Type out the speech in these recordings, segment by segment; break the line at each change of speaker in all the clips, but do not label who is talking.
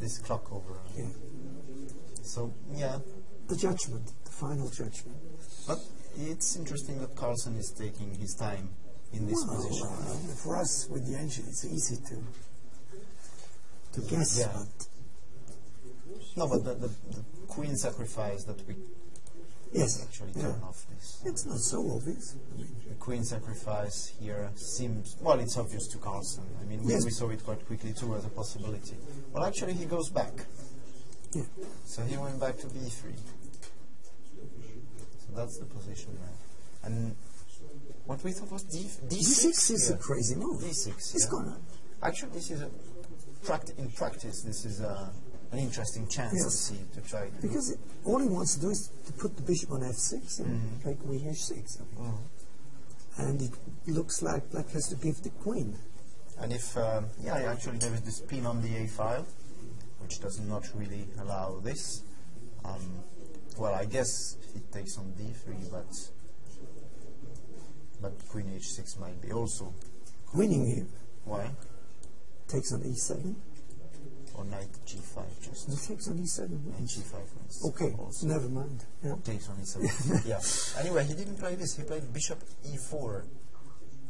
this clock over.
Yeah.
So yeah,
The judgment, the final judgment.
but it's interesting that Carlsen is taking his time in this position.
For us with the engine, it's easy to guess.
Yeah.
But
No, but the queen sacrifice that we
yes,
actually turn off this.
it's not so obvious.
The queen sacrifice here seems, well, it's obvious to Carlsen. I mean, we saw it quite quickly too as a possibility. Well, actually, he goes back.
Yeah.
So he went back to b3. So that's the position now. And what we thought was d6.
D6 is a crazy move.
d6.
It's gonna.
Actually, this is in practice. This is an interesting chance to see to try.
Because all he wants to do is to put the bishop on f6 and play queen h6. And it looks like black has to give the queen.
And if actually there is this pin on the a file, which does not really allow this. Well, I guess it takes on d3, but queen h6 might be also
Winning here
why,
takes on e7.
or knight g5 just.
It takes on e7.
And g5 wins.
Okay,
also.
never mind. Yeah.
Takes on e7. Yeah. Anyway, he didn't play this. He played bishop e4.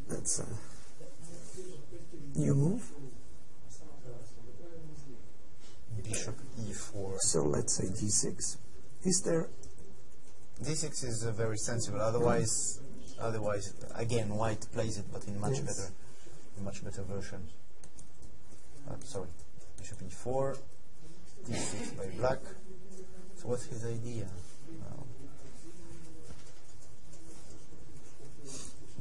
That's a new move.
Bishop e4.
So let's say g6. Is there?
d6 is very sensible. Otherwise, again, white plays it, but in much better version. Sorry, bishop e4, d6 by black. So what's his idea? Well,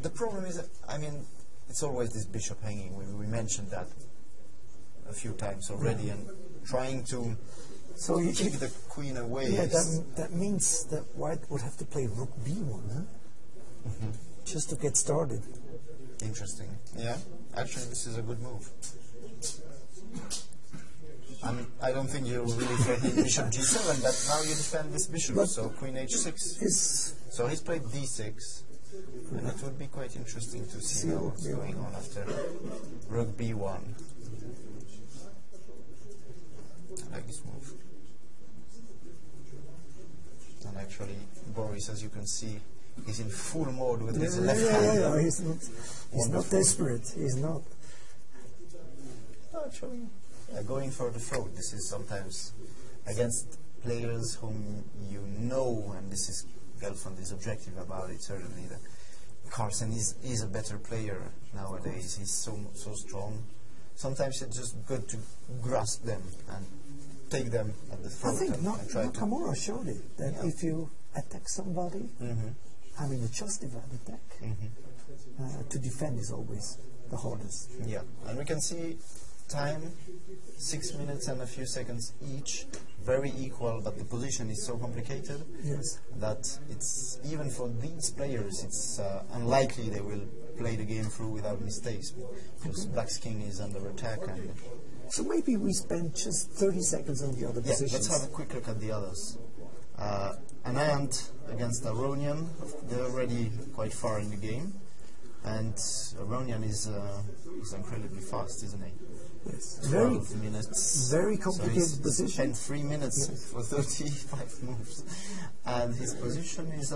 the problem is, I mean, it's always this bishop hanging. We mentioned that a few times already, and trying to keep the queen away.
Yeah, that means that white would have to play rook b1, huh? Just to get started.
Interesting. Yeah, actually, this is a good move. I don't think you really played bishop g7, but now you defend this bishop, but so queen h6. So he's played d6, and it would be quite interesting to see what's going on after rook b1. I like this move. And actually, Boris, as you can see, he's in full mode with his left hand.
Yeah, he's not desperate. He's not.
Actually, going for the throat. This is sometimes against players whom you know, and this is Gelfand is objective about it. Certainly, that Carlsen is a better player nowadays. He's so strong. Sometimes it's just good to grasp them and take them at the throat.
I think
Nakamura
showed it that if you attack somebody, having a justified attack to defend is always the hardest.
Yeah, and we can see time 6 minutes and a few seconds each, very equal, but the position is so complicated that it's even for these players it's unlikely they will play the game through without mistakes, because Black's king is under attack. And
so maybe we spend just 30 seconds on the other positions.
Let's have a quick look at the others. Anand against Aronian, they're already quite far in the game, and Aronian is incredibly fast, isn't he?
Yes.
12 minutes.
Very complicated
so
position.
Spent 3 minutes for 35 moves, and his position is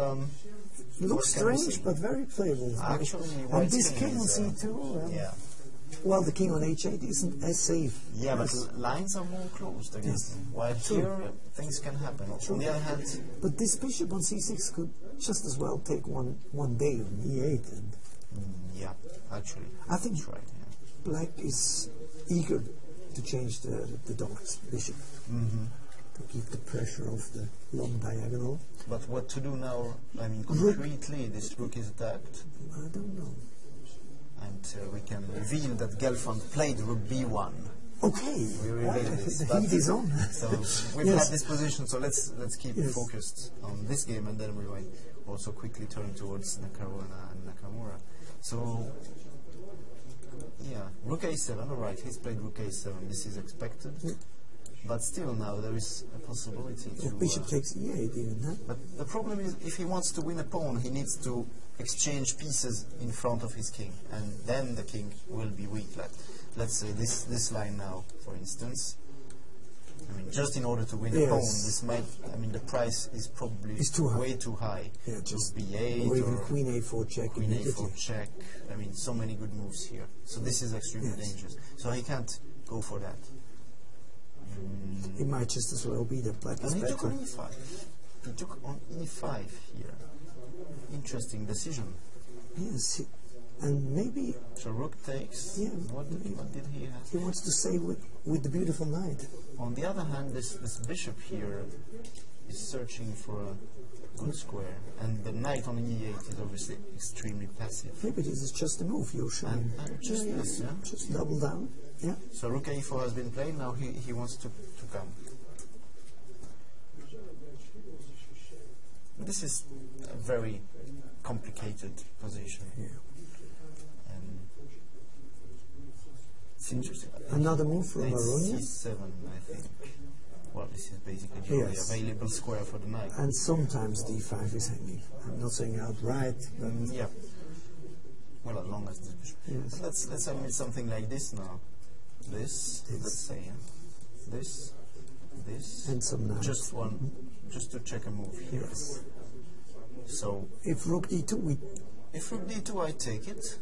looks strange, but very playable.
Actually,
and this king on c2. Well, the king on h8 isn't as safe.
Yeah, but lines are more closed against him. While here, things can happen. On the other hand,
but this bishop on c6 could just as well take one day on e8. And
yeah, actually,
I think
that's right. Yeah.
Black is eager to change the dark's bishop to keep the pressure off the long diagonal.
But what to do now? I mean, concretely, this rook is attacked.
I don't know.
And we can reveal that Gelfand played rook b1.
Okay.
We reveal this.
The heat is on.
So we've had this position, so let's keep focused on this game, and then we might also quickly turn towards Nakamura. So, yeah, rook a7, all right, he's played rook a7, this is expected. But still now there is a possibility to...
bishop takes e8 even, huh?
But the problem is, if he wants to win a pawn, he needs to exchange pieces in front of his king, and then the king will be weak. Let's say this line now, for instance. just in order to win a pawn, this might, I mean, the price is probably way too high.
Yeah, just
B8
or even Queen A4 check.
Queen A4 check. I mean, so many good moves here. So this is extremely dangerous. So he can't go for that.
It might just as well be that black is better.
He took on E5. He took on E5 here. Interesting decision.
Yes, and maybe...
So rook takes.
Yeah,
what did he have?
He wants to stay with the beautiful knight.
On the other hand, this bishop here is searching for a good square. And the knight on E8 is obviously extremely passive.
Maybe this is just a move you're showing.
And just this, yeah?
Just double down. Yeah.
So rook A4 has been played, now he wants to come. This is a very complicated position.
Yeah.
It's interesting.
Another move from Aronian.
C7, I think. Well, this is basically the only available square for the knight.
And sometimes D5 is hanging. I'm not saying outright, but
yeah. Well, as long as this bishop.
Yes.
Let's admit something like this now. This. Let's say, this,
and some knight.
Just to check a move here.
Yes.
So
if rook D2,
if rook D2, I take it.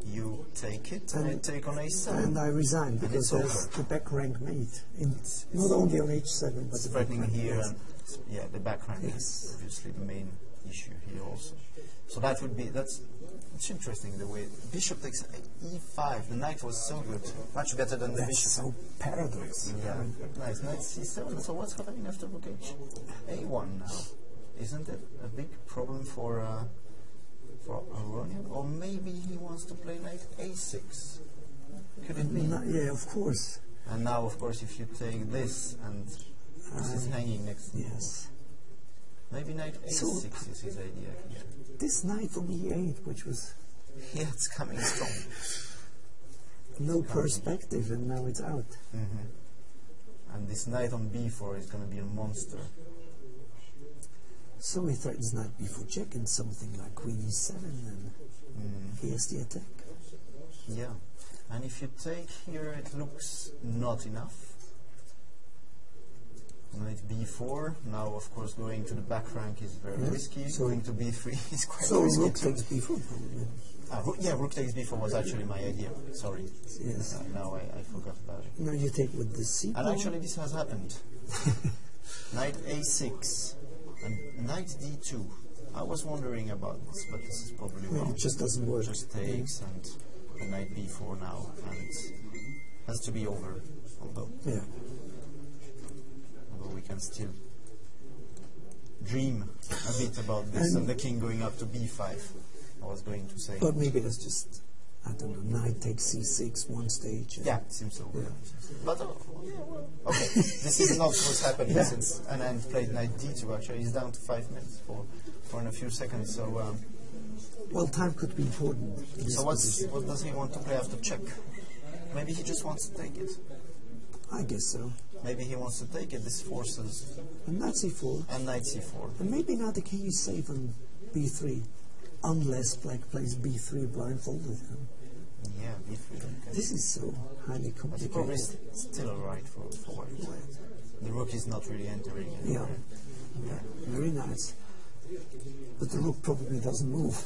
You take it, and I take on A7.
And I resign because there's the back rank mate. Not only on H7, but
threatening here, and the back rank is obviously the main issue here also. So that would be it's interesting the way bishop takes E5. The knight was so good, much better than the bishop.
So paradox.
Yeah, nice. Knight C7. So what's happening after rook H? A1 now. Isn't it a big problem for Aronian? Or maybe he wants to play knight A6. Could it be?
Yeah, of course.
And now, of course, if you take this and this is hanging next to
yes.
Maybe knight A6 is his idea here.
This knight from E8, which was...
Yeah, it's coming strong.
No perspective, and now it's out.
And this knight on B4 is going to be a monster.
So he threatens knight B4 check and something like queen E7, and he has the attack.
Yeah, and if you take here, it looks not enough. Knight B4. Now, of course, going to the back rank is very risky. So going to B3 is quite risky.
So rook takes B4 probably.
Yeah, rook takes B4 was actually my idea. Sorry.
Yes.
Now I forgot about it.
Now you take with the C.
And actually, this has happened. Knight A6 and knight D2. I was wondering about this, but this is probably wrong.
It just doesn't work.
Just takes and the knight B4 now, and has to be over. Although we can still dream a bit about this and the king going up to B5. I was going to say.
But maybe that's just, I don't know, knight takes C6 one stage.
Yeah, it seems so. Yeah. But okay, this is not what's happening since Anand played knight D2. Actually, he's down to 5 minutes for in a few seconds. So.
Well, time could be important.
So what does he want to play after check? Maybe he just wants to take it.
I guess so.
Maybe he wants to take it. This forces.
And knight C4.
And knight C4.
And maybe now the king is safe on B3, unless black plays B3 blindfolded.
Yeah, B3. Okay.
This is so highly complicated.
It's probably still alright for white. The rook is not really entering anywhere.
Yeah, very nice. But the rook probably doesn't move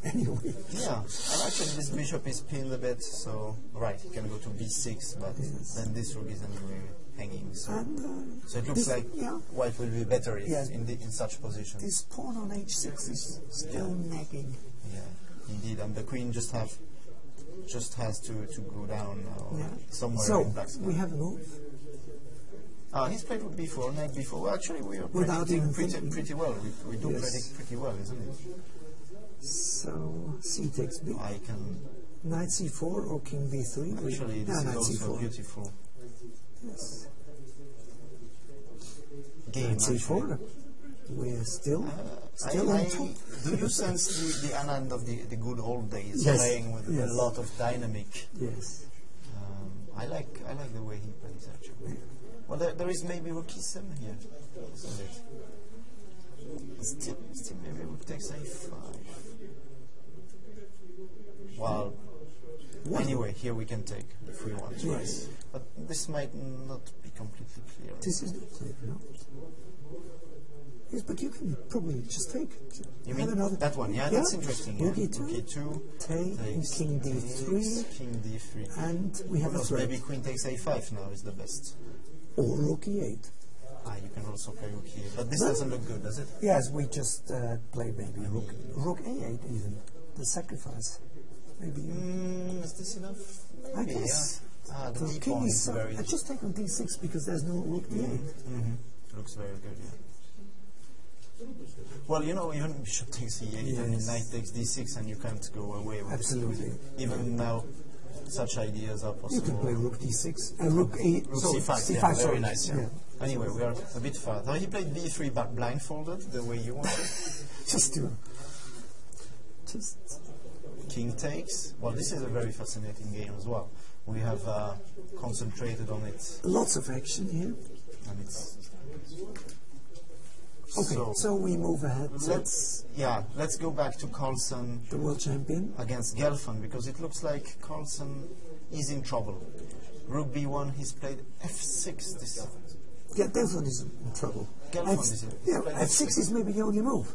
anyway.
Yeah, and actually this bishop is pinned a bit, so he can go to B6, but then this rook is anyway hanging. So, so it looks like white will be better in such position.
This pawn on H6 is still nagging.
Yeah, indeed, and the queen just has to go down somewhere.
So
in black
we have a move.
He's played with B4, knight B4. Well, actually, we are predicting pretty well. We do predict pretty well, isn't it?
So C takes B.
I can.
Knight C4 or King B3.
Actually, this is also beautiful.
Yes.
Game.
Knight C4. We're still on top.
Do you sense the Anand of the good old days, playing with a lot of dynamic?
Yes.
I like the way he plays actually. Well, there is maybe rook E7 here, isn't it? Still maybe rook takes A5. Well, Anyway, here we can take if we want to.
Yes.
But this might not be completely clear.
This is not clear, no? Yes, but you can probably just take.
You mean
another
that one? Yeah, that's interesting.
Rook
Yeah.
E2,
Rook E2
take, and king D3,
king D3.
and we have a threat.
Maybe queen takes A5 now is the best.
Or rook E8.
You can also play rook E8, but this doesn't look good, does it?
Yes, we just played maybe rook A8 even, the sacrifice. Maybe.
Is this enough? Maybe,
I guess.
Yeah. The
The
D
king
pawn
is
is very...
I just take on D6 because there's no rook D8.
Looks very good, yeah. Well, you know, even bishop takes E8 and knight takes D6 and you can't go away with
Absolutely.
it. Even now, such ideas are possible.
You can play rook D6 and rook E8.
Rook
So
C5,
C5
yeah,
sorry.
very nice. Yeah. Anyway, we are a bit far. Now he played B3 but blindfolded, the way you want it.
Just
King takes. Well, this is a very fascinating game as well. We have concentrated on it.
lots of action here.
And it's...
Okay, so we move ahead.
Let's go back to Carlsen,
The world champion.
against Gelfand, because it looks like Carlsen is in trouble. Rook B1, he's played F6. This
Yeah, Gelfand is in trouble.
Gelfand is in
F6 is maybe the only move.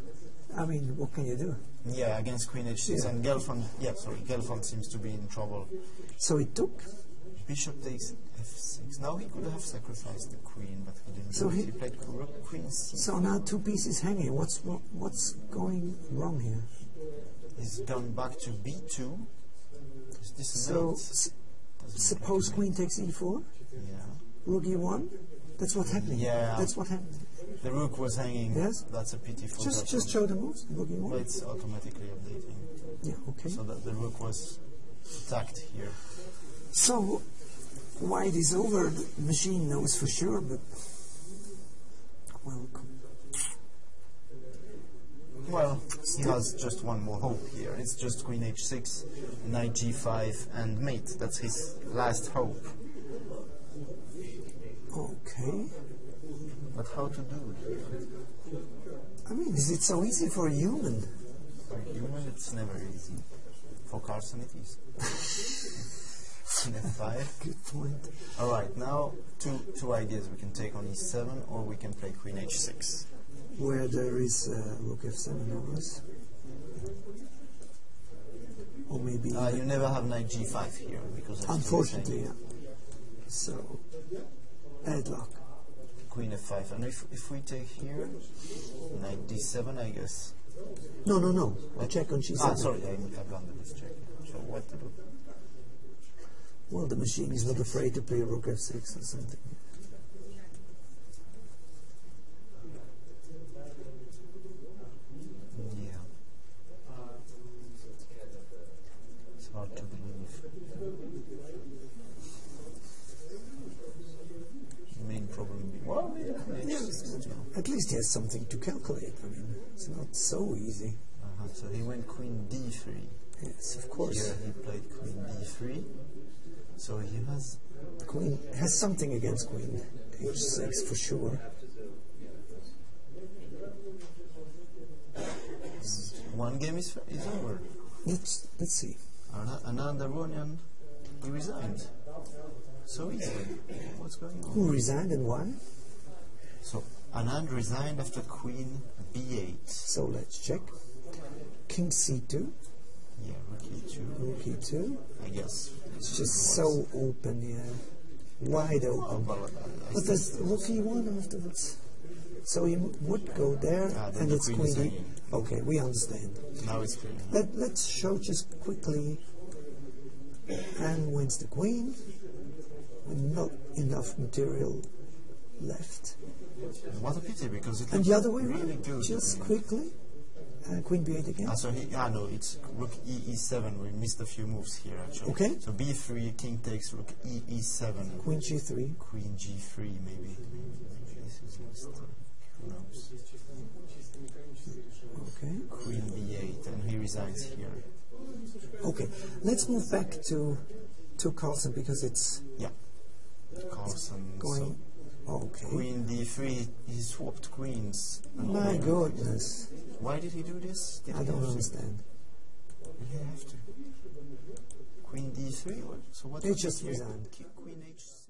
I mean, what can you do?
Yeah, against Queen H6 and Gelfand seems to be in trouble.
So he took.
Bishop takes F6. Now he could have sacrificed the queen, but he didn't.
So
he played Rook Queen C.
So now two pieces hanging. What's going wrong here?
He's gone back to B2. This is
So
mate.
suppose queen takes E4.
Yeah.
Rook E1. That's what's happening.
Yeah.
That's what happened.
The rook was hanging.
Yes.
That's a pity for
Just show the moves. Rook E1.
But it's automatically updating.
Yeah. Okay.
So that the rook was attacked here.
So white is over. The machine knows for sure, but
well, he has just one more hope here. It's just Queen H6, Knight G5, and mate. That's his last hope.
okay.
But how to do it?
I mean, is it so easy for a human?
For a human, it's never easy. For Carlsen, it is. F5.
Good point.
All right, now two ideas. We can take on E7, or we can play Queen H6.
Where there is Rook F7 always. Or maybe...
You never have Knight G5 here, because
unfortunately, yeah. So, deadlock.
Queen F5, and if we take here, Knight D7, I guess.
No. I check on G7.
Sorry, I blundered this check. So what to do?
Well, the machine is not afraid to play Rook F6 or something.
Yeah. It's hard to believe. Main problem being, well,
At least he has something to calculate. I mean, it's not so easy.
So he went Queen D3.
Yes, of course.
Here he played Queen D3. So he has...
Queen has something against Queen H6 for sure.
One game is over.
Let's see.
Anand Aronian, he resigned. So easily. What's going on?
Who resigned and why?
So Anand resigned after Queen B8.
So let's check. King C2.
Yeah, Rook E2.
Rook E2.
I guess.
It's just so open, yeah. Wide open. But there's Rook E1 afterwards. So he would go there, and it's Queen D. Okay, we understand.
Now it's clear.
Let's show just quickly. And wins the Queen. With not enough material left.
What a pity, because it
And the other way
really
around,
good.
just quickly. Queen B8 again.
No, it's Rook E7. We missed a few moves here, actually.
Okay.
So B3, King takes Rook E7.
Queen G3.
Queen G3, maybe this is lost. Who knows?
Okay.
Queen B8, and he resigns here.
Okay. Let's move back to Carlsen because it's
Carlsen.
going. Okay.
Queen D3, he swapped queens.
My goodness.
Why did he do this?
I don't understand.
Did he have to? Queen d3. So what?
They just resigned.
Queen h6.